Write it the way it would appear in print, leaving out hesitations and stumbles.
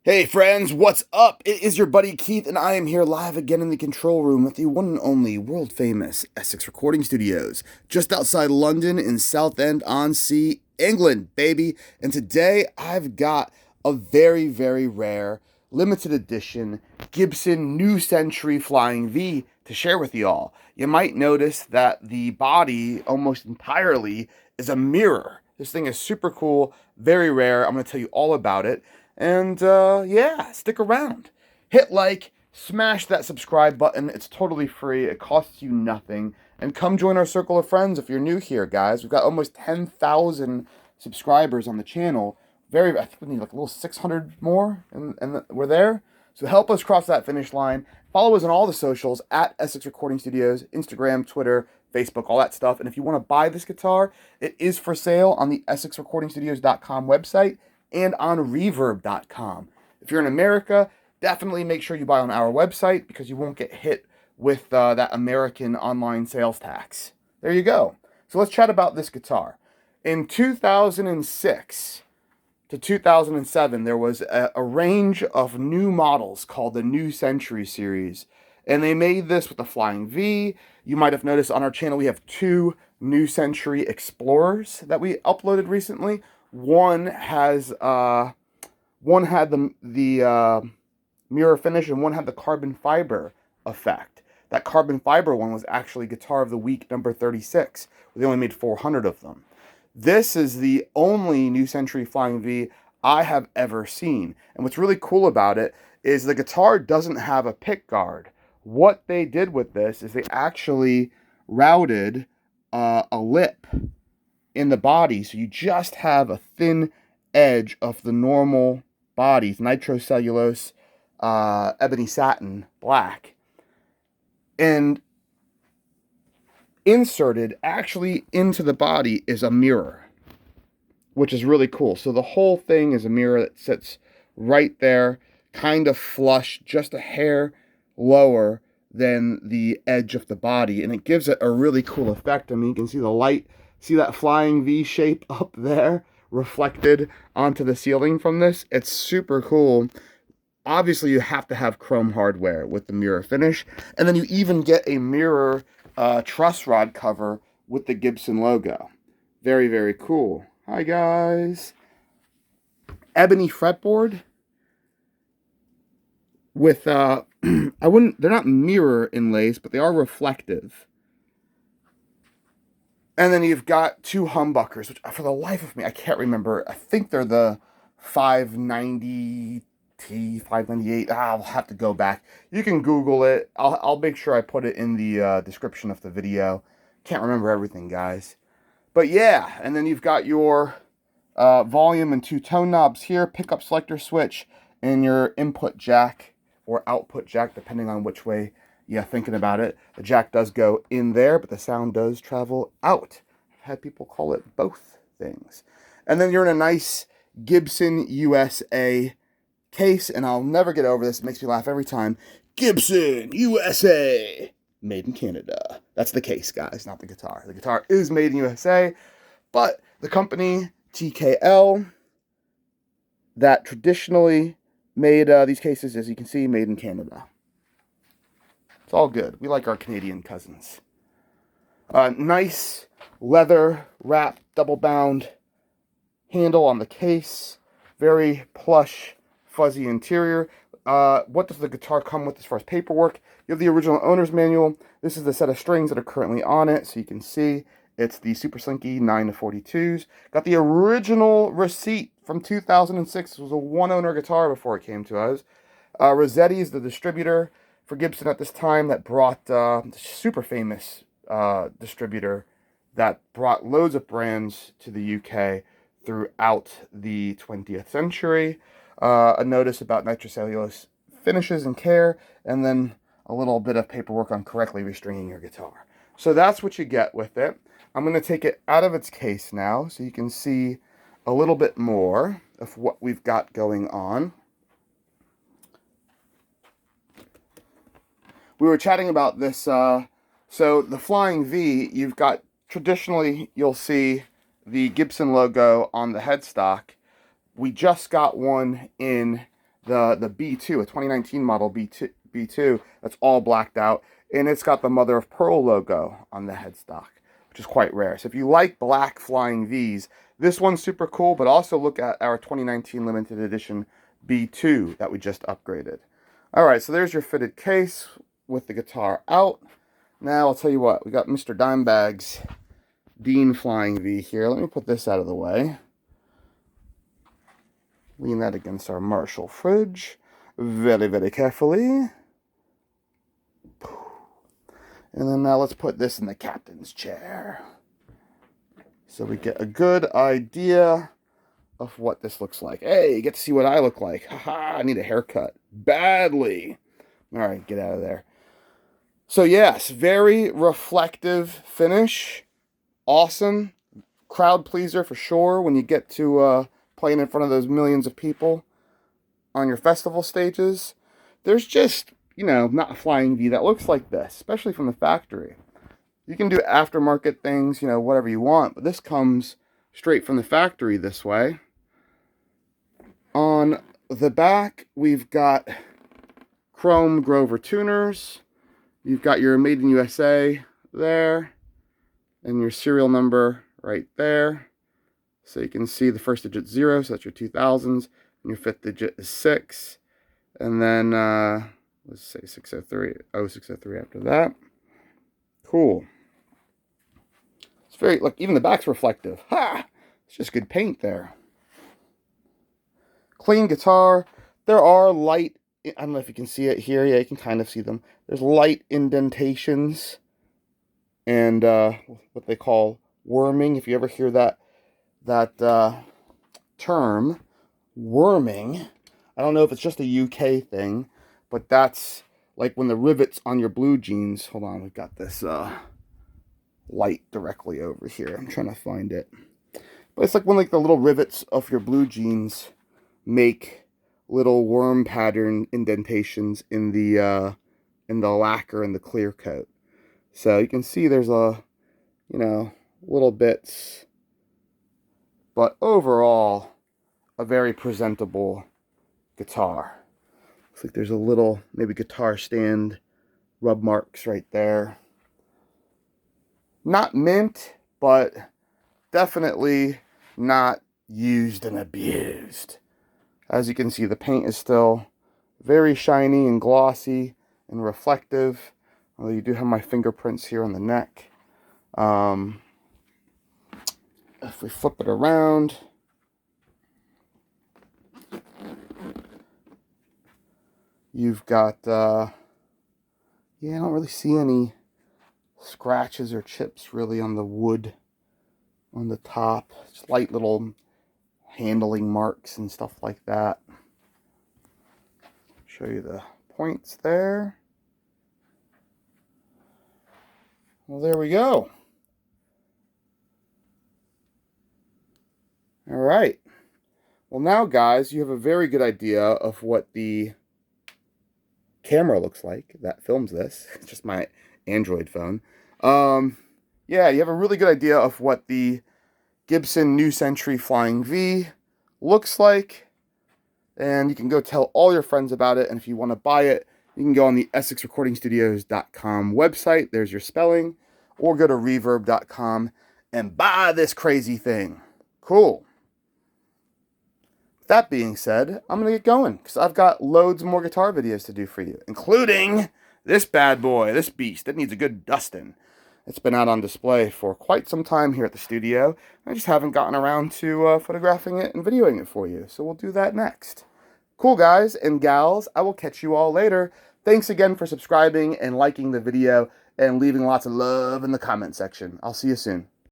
Hey friends, what's up? It is your buddy Keith, and I am here live again in the control room with the one and only world famous Essex Recording Studios, just outside London in Southend-on-Sea, England, baby. And today I've got a very, very rare, limited edition Gibson New Century Flying V to share with you all. You might notice that the body almost entirely is a mirror. This thing is super cool, very rare. I'm going to tell you all about it. And yeah, stick around. Hit like, smash that subscribe button. It's totally free. It costs you nothing. And come join our circle of friends if you're new here, guys. We've got almost 10,000 subscribers on the channel. I think we need like a little 600 more, and we're there. So help us cross that finish line. Follow us on all the socials at Essex Recording Studios, Instagram, Twitter, Facebook, all that stuff. And if you want to buy this guitar, it is for sale on the EssexRecordingStudios.com website and on reverb.com. If you're in America, definitely make sure you buy on our website because you won't get hit with that American online sales tax. There you go. So let's chat about this guitar. In 2006 to 2007, there was a range of new models called the New Century series. And they made this with the Flying V. You might have noticed on our channel we have two New Century Explorers that we uploaded recently. One had the mirror finish, and one had the carbon fiber effect. That carbon fiber one was actually Guitar of the Week number 36. They only made 400 of them. This is the only New Century Flying V I have ever seen. And what's really cool about it is the guitar doesn't have a pick guard. What they did with this is they actually routed a lip in the body, so you just have a thin edge of the normal bodies, nitrocellulose, ebony satin, black, and inserted actually into the body is a mirror, which is really cool. So the whole thing is a mirror that sits right there, kind of flush, just a hair lower than the edge of the body, and it gives it a really cool effect. I mean, you can see the light. See that flying V shape up there reflected onto the ceiling from this? It's super cool. Obviously, you have to have chrome hardware with the mirror finish. And then you even get a mirror truss rod cover with the Gibson logo. Very, very cool. Hi, guys. Ebony fretboard with, they're not mirror inlays, but they are reflective. And then you've got two humbuckers, which for the life of me, I can't remember. I think they're the 590T, 598. I'll have to go back. You can Google it. I'll make sure I put it in the description of the video. Can't remember everything, guys. But yeah, and then you've got your volume and two tone knobs here, pickup selector switch, and your input jack or output jack, depending on which way you're thinking about it. The jack does go in there, but the sound does travel out. I've had people call it both things. And then you're in a nice Gibson USA case, and I'll never get over this. It makes me laugh every time. Gibson USA, made in Canada. That's the case, guys, not the guitar. The guitar is made in USA, but the company TKL that traditionally made these cases, as you can see, made in Canada. It's all good. We like our Canadian cousins. Nice leather wrap, double bound handle on the case. Very plush, fuzzy interior. What does the guitar come with as far as paperwork? You have the original owner's manual. This is the set of strings that are currently on it, so you can see it's the Super Slinky 9-42s. Got the original receipt from 2006. It was a one-owner guitar before it came to us. Rossetti is the distributor for Gibson at this time that brought the super famous distributor that brought loads of brands to the UK throughout the 20th century. A notice about nitrocellulose finishes and care, and then a little bit of paperwork on correctly restringing your guitar. So that's what you get with it. I'm going to take it out of its case now so you can see a little bit more of what we've got going on. We were chatting about this, so the Flying V, you've got, traditionally, you'll see the Gibson logo on the headstock. We just got one in the B2, a 2019 model B2 that's all blacked out, and it's got the mother of pearl logo on the headstock, which is quite rare. So if you like black flying Vs, this one's super cool, but also look at our 2019 limited edition B2 that we just upgraded. All right, so there's your fitted case with the guitar out. Now I'll tell you what, we got Mr. Dimebag's Dean Flying V here. Let me put this out of the way. Lean that against our Marshall fridge very, very carefully. And then now let's put this in the captain's chair, so we get a good idea of what this looks like. Hey, you get to see what I look like. Haha, I need a haircut badly. All right, get out of there. So yes, very reflective finish. Awesome. Crowd pleaser for sure when you get to playing in front of those millions of people on your festival stages. There's just, not a flying V that looks like this, especially from the factory. You can do aftermarket things, whatever you want, but this comes straight from the factory this way. On the back, we've got chrome Grover tuners. You've got your Made in USA there, and your serial number right there. So you can see the first digit 0, so that's your 2000s, and your fifth digit is 6. And then, let's say 603, 0603 after that. Cool. It's very, look, even the back's reflective. Ha! It's just good paint there. Clean guitar. There are light, I don't know if you can see it here. Yeah, you can kind of see them. There's light indentations and what they call worming. If you ever hear that term, worming, I don't know if it's just a UK thing, but that's like when the rivets on your blue jeans, hold on, we've got this light directly over here. I'm trying to find it. But it's like when the little rivets of your blue jeans make little worm pattern indentations in the lacquer and the clear coat. So you can see there's little bits, but overall a very presentable guitar. Looks like there's a little maybe guitar stand rub marks right there. Not mint, but definitely not used and abused. As you can see, the paint is still very shiny and glossy and reflective. Although you do have my fingerprints here on the neck. If we flip it around, you've got, I don't really see any scratches or chips really on the wood on the top. Just light little handling marks and stuff like that. Show you the points there. Well, there we go. All right. Well, now, guys, you have a very good idea of what the camera looks like that films this. It's just my Android phone. Yeah, you have a really good idea of what the Gibson New Century Flying V looks like, and you can go tell all your friends about it. And if you want to buy it, you can go on the EssexRecordingStudios.com website. There's your spelling, or go to reverb.com and buy this crazy thing. Cool. That being said, I'm going to get going because I've got loads more guitar videos to do for you, including this bad boy, this beast that needs a good dusting. It's been out on display for quite some time here at the studio. I just haven't gotten around to photographing it and videoing it for you, so we'll do that next. Cool, guys and gals. I will catch you all later. Thanks again for subscribing and liking the video and leaving lots of love in the comment section. I'll see you soon.